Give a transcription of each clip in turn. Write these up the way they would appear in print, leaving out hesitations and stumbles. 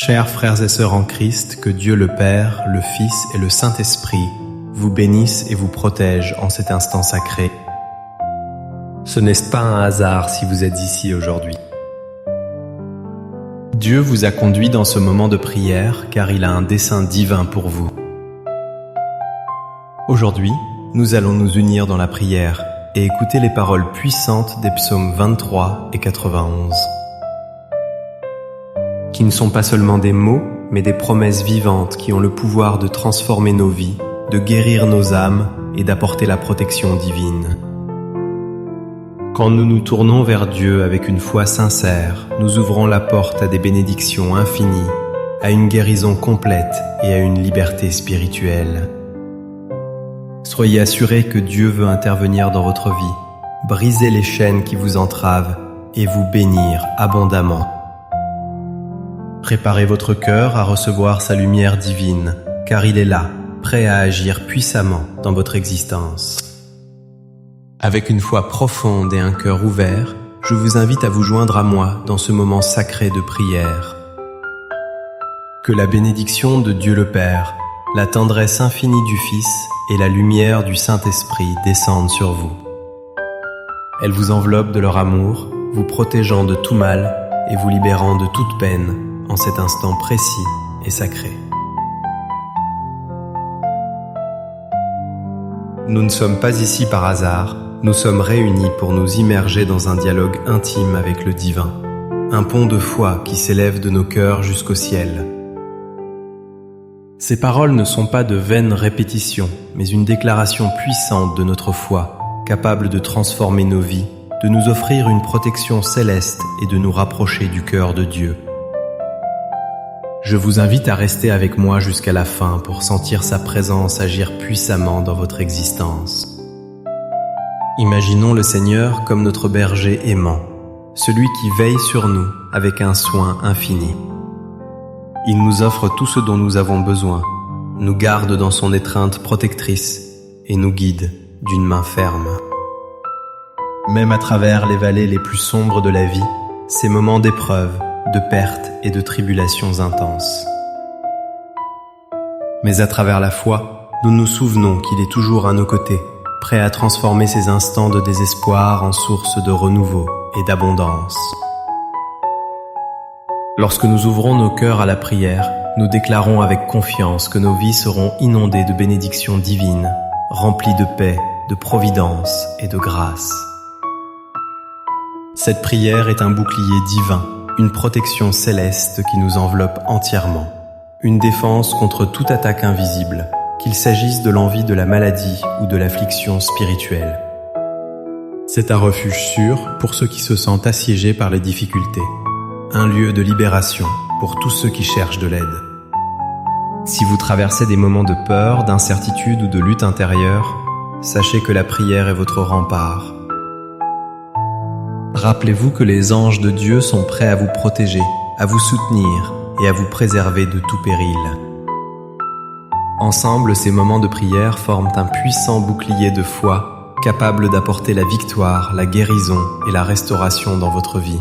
Chers frères et sœurs en Christ, que Dieu le Père, le Fils et le Saint-Esprit vous bénissent et vous protègent en cet instant sacré. Ce n'est pas un hasard si vous êtes ici aujourd'hui. Dieu vous a conduit dans ce moment de prière car il a un dessein divin pour vous. Aujourd'hui, nous allons nous unir dans la prière et écouter les paroles puissantes des psaumes 23 et 91. Qui ne sont pas seulement des mots, mais des promesses vivantes qui ont le pouvoir de transformer nos vies, de guérir nos âmes et d'apporter la protection divine. Quand nous nous tournons vers Dieu avec une foi sincère, nous ouvrons la porte à des bénédictions infinies, à une guérison complète et à une liberté spirituelle. Soyez assurés que Dieu veut intervenir dans votre vie, briser les chaînes qui vous entravent et vous bénir abondamment. Préparez votre cœur à recevoir sa lumière divine, car il est là, prêt à agir puissamment dans votre existence. Avec une foi profonde et un cœur ouvert, je vous invite à vous joindre à moi dans ce moment sacré de prière. Que la bénédiction de Dieu le Père, la tendresse infinie du Fils et la lumière du Saint-Esprit descendent sur vous. Elles vous enveloppent de leur amour, vous protégeant de tout mal et vous libérant de toute peine en cet instant précis et sacré. Nous ne sommes pas ici par hasard, nous sommes réunis pour nous immerger dans un dialogue intime avec le divin, un pont de foi qui s'élève de nos cœurs jusqu'au ciel. Ces paroles ne sont pas de vaines répétitions, mais une déclaration puissante de notre foi, capable de transformer nos vies, de nous offrir une protection céleste et de nous rapprocher du cœur de Dieu. Je vous invite à rester avec moi jusqu'à la fin pour sentir sa présence agir puissamment dans votre existence. Imaginons le Seigneur comme notre berger aimant, celui qui veille sur nous avec un soin infini. Il nous offre tout ce dont nous avons besoin, nous garde dans son étreinte protectrice et nous guide d'une main ferme. Même à travers les vallées les plus sombres de la vie, ces moments d'épreuve, de pertes et de tribulations intenses. Mais à travers la foi, nous nous souvenons qu'il est toujours à nos côtés, prêt à transformer ces instants de désespoir en source de renouveau et d'abondance. Lorsque nous ouvrons nos cœurs à la prière, nous déclarons avec confiance que nos vies seront inondées de bénédictions divines, remplies de paix, de providence et de grâce. Cette prière est un bouclier divin, une protection céleste qui nous enveloppe entièrement, une défense contre toute attaque invisible, qu'il s'agisse de l'envie de la maladie ou de l'affliction spirituelle. C'est un refuge sûr pour ceux qui se sentent assiégés par les difficultés, un lieu de libération pour tous ceux qui cherchent de l'aide. Si vous traversez des moments de peur, d'incertitude ou de lutte intérieure, sachez que la prière est votre rempart. Rappelez-vous que les anges de Dieu sont prêts à vous protéger, à vous soutenir et à vous préserver de tout péril. Ensemble, ces moments de prière forment un puissant bouclier de foi, capable d'apporter la victoire, la guérison et la restauration dans votre vie.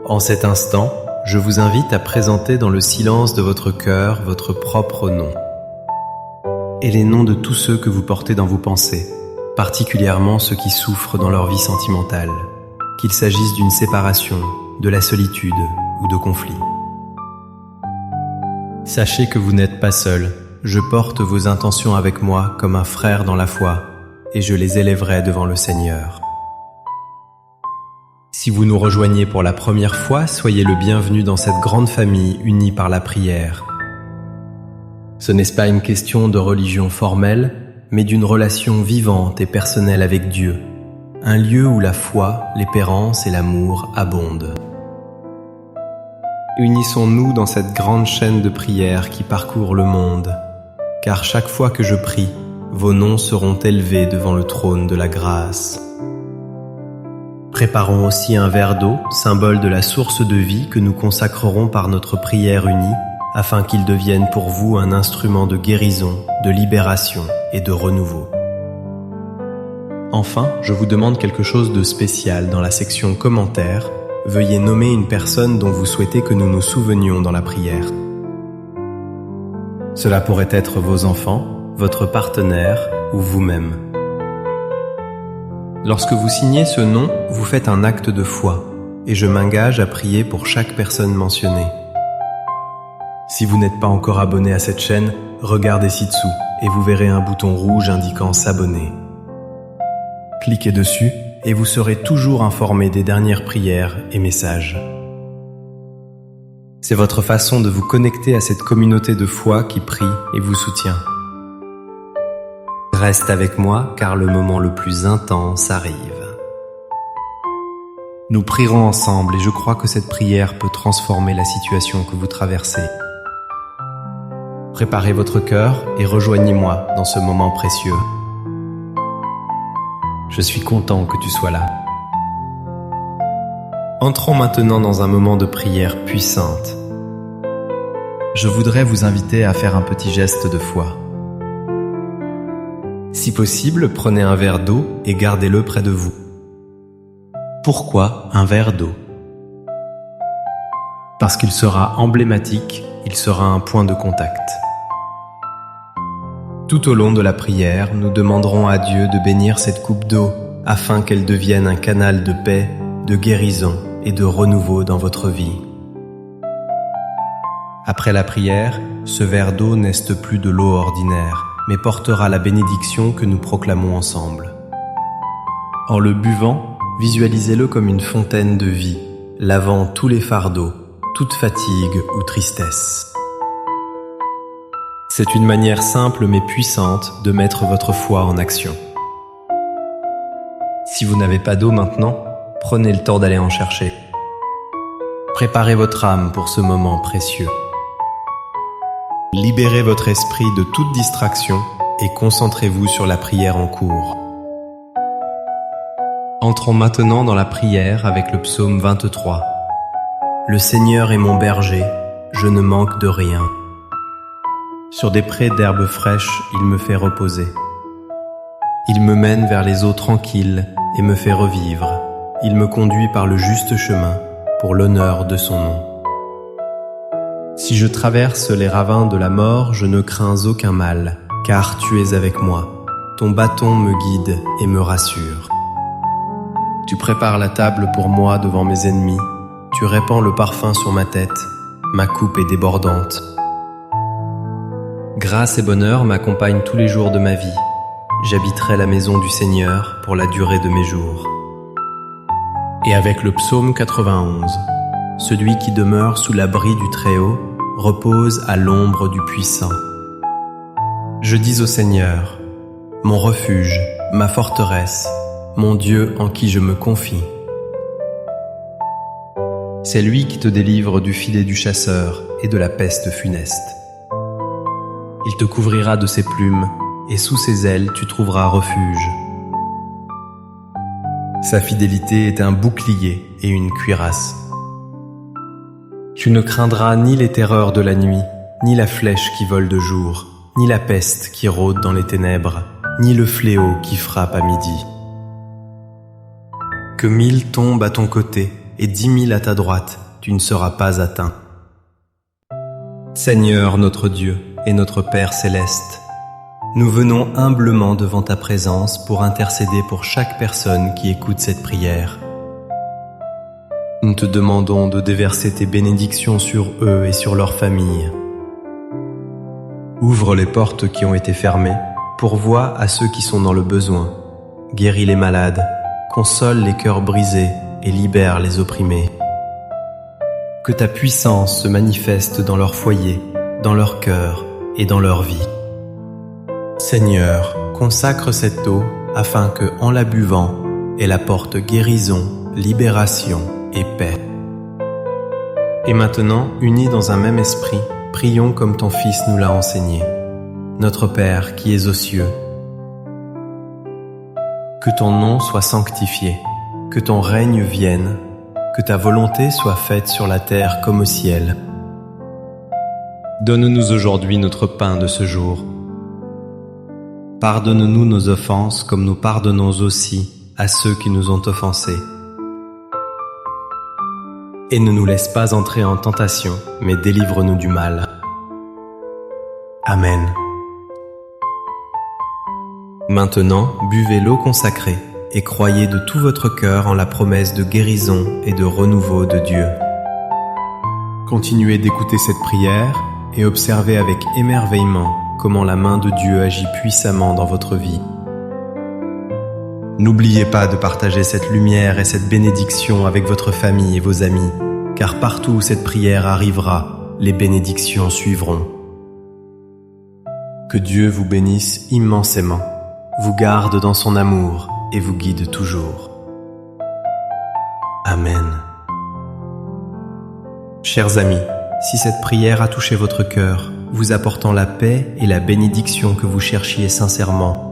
En cet instant, je vous invite à présenter dans le silence de votre cœur votre propre nom et les noms de tous ceux que vous portez dans vos pensées, particulièrement ceux qui souffrent dans leur vie sentimentale, qu'il s'agisse d'une séparation, de la solitude ou de conflits. Sachez que vous n'êtes pas seul, je porte vos intentions avec moi comme un frère dans la foi, et je les élèverai devant le Seigneur. Si vous nous rejoignez pour la première fois, soyez le bienvenu dans cette grande famille unie par la prière. Ce n'est pas une question de religion formelle, mais d'une relation vivante et personnelle avec Dieu, un lieu où la foi, l'espérance et l'amour abondent. Unissons-nous dans cette grande chaîne de prière qui parcourt le monde, car chaque fois que je prie, vos noms seront élevés devant le trône de la grâce. Préparons aussi un verre d'eau, symbole de la source de vie que nous consacrerons par notre prière unie, afin qu'il devienne pour vous un instrument de guérison, de libération et de renouveau. Enfin, je vous demande quelque chose de spécial dans la section commentaires veuillez nommer une personne dont vous souhaitez que nous nous souvenions dans la prière. Cela pourrait être vos enfants, votre partenaire ou vous-même. Lorsque vous signez ce nom, vous faites un acte de foi, et je m'engage à prier pour chaque personne mentionnée. Si vous n'êtes pas encore abonné à cette chaîne, regardez ci-dessous et vous verrez un bouton rouge indiquant s'abonner. Cliquez dessus et vous serez toujours informé des dernières prières et messages. C'est votre façon de vous connecter à cette communauté de foi qui prie et vous soutient. Reste avec moi car le moment le plus intense arrive. Nous prierons ensemble et je crois que cette prière peut transformer la situation que vous traversez. Préparez votre cœur et rejoignez-moi dans ce moment précieux. Je suis content que tu sois là. Entrons maintenant dans un moment de prière puissante. Je voudrais vous inviter à faire un petit geste de foi. Si possible, prenez un verre d'eau et gardez-le près de vous. Pourquoi un verre d'eau? Parce qu'il sera emblématique, il sera un point de contact. Tout au long de la prière, nous demanderons à Dieu de bénir cette coupe d'eau afin qu'elle devienne un canal de paix, de guérison et de renouveau dans votre vie. Après la prière, ce verre d'eau n'est plus de l'eau ordinaire, mais portera la bénédiction que nous proclamons ensemble. En le buvant, visualisez-le comme une fontaine de vie, lavant tous les fardeaux, toute fatigue ou tristesse. C'est une manière simple mais puissante de mettre votre foi en action. Si vous n'avez pas d'eau maintenant, prenez le temps d'aller en chercher. Préparez votre âme pour ce moment précieux. Libérez votre esprit de toute distraction et concentrez-vous sur la prière en cours. Entrons maintenant dans la prière avec le psaume 23. Le Seigneur est mon berger, je ne manque de rien. Sur des prés d'herbes fraîches, il me fait reposer. Il me mène vers les eaux tranquilles et me fait revivre. Il me conduit par le juste chemin, pour l'honneur de son nom. Si je traverse les ravins de la mort, je ne crains aucun mal, car tu es avec moi. Ton bâton me guide et me rassure. Tu prépares la table pour moi devant mes ennemis. Tu répands le parfum sur ma tête. Ma coupe est débordante. Grâce et bonheur m'accompagnent tous les jours de ma vie. J'habiterai la maison du Seigneur pour la durée de mes jours. Et avec le psaume 91, celui qui demeure sous l'abri du Très-Haut repose à l'ombre du Puissant. Je dis au Seigneur, mon refuge, ma forteresse, mon Dieu en qui je me confie. C'est lui qui te délivre du filet du chasseur et de la peste funeste. Il te couvrira de ses plumes, et sous ses ailes tu trouveras refuge. Sa fidélité est un bouclier et une cuirasse. Tu ne craindras ni les terreurs de la nuit, ni la flèche qui vole de jour, ni la peste qui rôde dans les ténèbres, ni le fléau qui frappe à midi. Que 1000 tombent à ton côté et 10 000 à ta droite, tu ne seras pas atteint. Seigneur notre Dieu et notre Père céleste, nous venons humblement devant ta présence pour intercéder pour chaque personne qui écoute cette prière. Nous te demandons de déverser tes bénédictions sur eux et sur leurs familles. Ouvre les portes qui ont été fermées, pourvois à ceux qui sont dans le besoin, guéris les malades, console les cœurs brisés et libère les opprimés. Que ta puissance se manifeste dans leur foyer, dans leur cœur et dans leur vie. Seigneur, consacre cette eau afin que, en la buvant, elle apporte guérison, libération et paix. Et maintenant, unis dans un même esprit, prions comme ton Fils nous l'a enseigné. Notre Père qui es aux cieux, que ton nom soit sanctifié, que ton règne vienne, que ta volonté soit faite sur la terre comme au ciel. Donne-nous aujourd'hui notre pain de ce jour. Pardonne-nous nos offenses comme nous pardonnons aussi à ceux qui nous ont offensés. et ne nous laisse pas entrer en tentation, mais délivre-nous du mal. Amen. Maintenant, buvez l'eau consacrée et croyez de tout votre cœur en la promesse de guérison et de renouveau de Dieu. Continuez d'écouter cette prière et observez avec émerveillement comment la main de Dieu agit puissamment dans votre vie. N'oubliez pas de partager cette lumière et cette bénédiction avec votre famille et vos amis, car partout où cette prière arrivera, les bénédictions suivront. Que Dieu vous bénisse immensément, vous garde dans son amour et vous guide toujours. Amen. Chers amis, si cette prière a touché votre cœur, vous apportant la paix et la bénédiction que vous cherchiez sincèrement,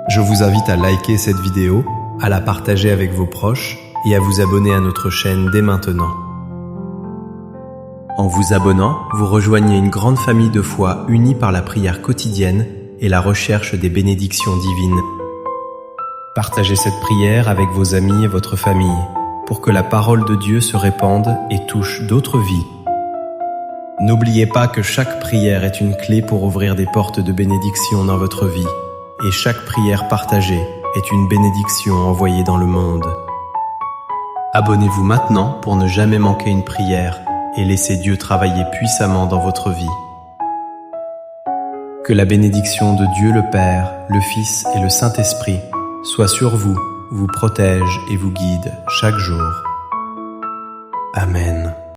je vous invite à liker cette vidéo, à la partager avec vos proches et à vous abonner à notre chaîne dès maintenant. En vous abonnant, vous rejoignez une grande famille de foi unie par la prière quotidienne et la recherche des bénédictions divines. Partagez cette prière avec vos amis et votre famille pour que la parole de Dieu se répande et touche d'autres vies. N'oubliez pas que chaque prière est une clé pour ouvrir des portes de bénédiction dans votre vie. Et chaque prière partagée est une bénédiction envoyée dans le monde. Abonnez-vous maintenant pour ne jamais manquer une prière et laissez Dieu travailler puissamment dans votre vie. Que la bénédiction de Dieu le Père, le Fils et le Saint-Esprit soit sur vous, vous protège et vous guide chaque jour. Amen.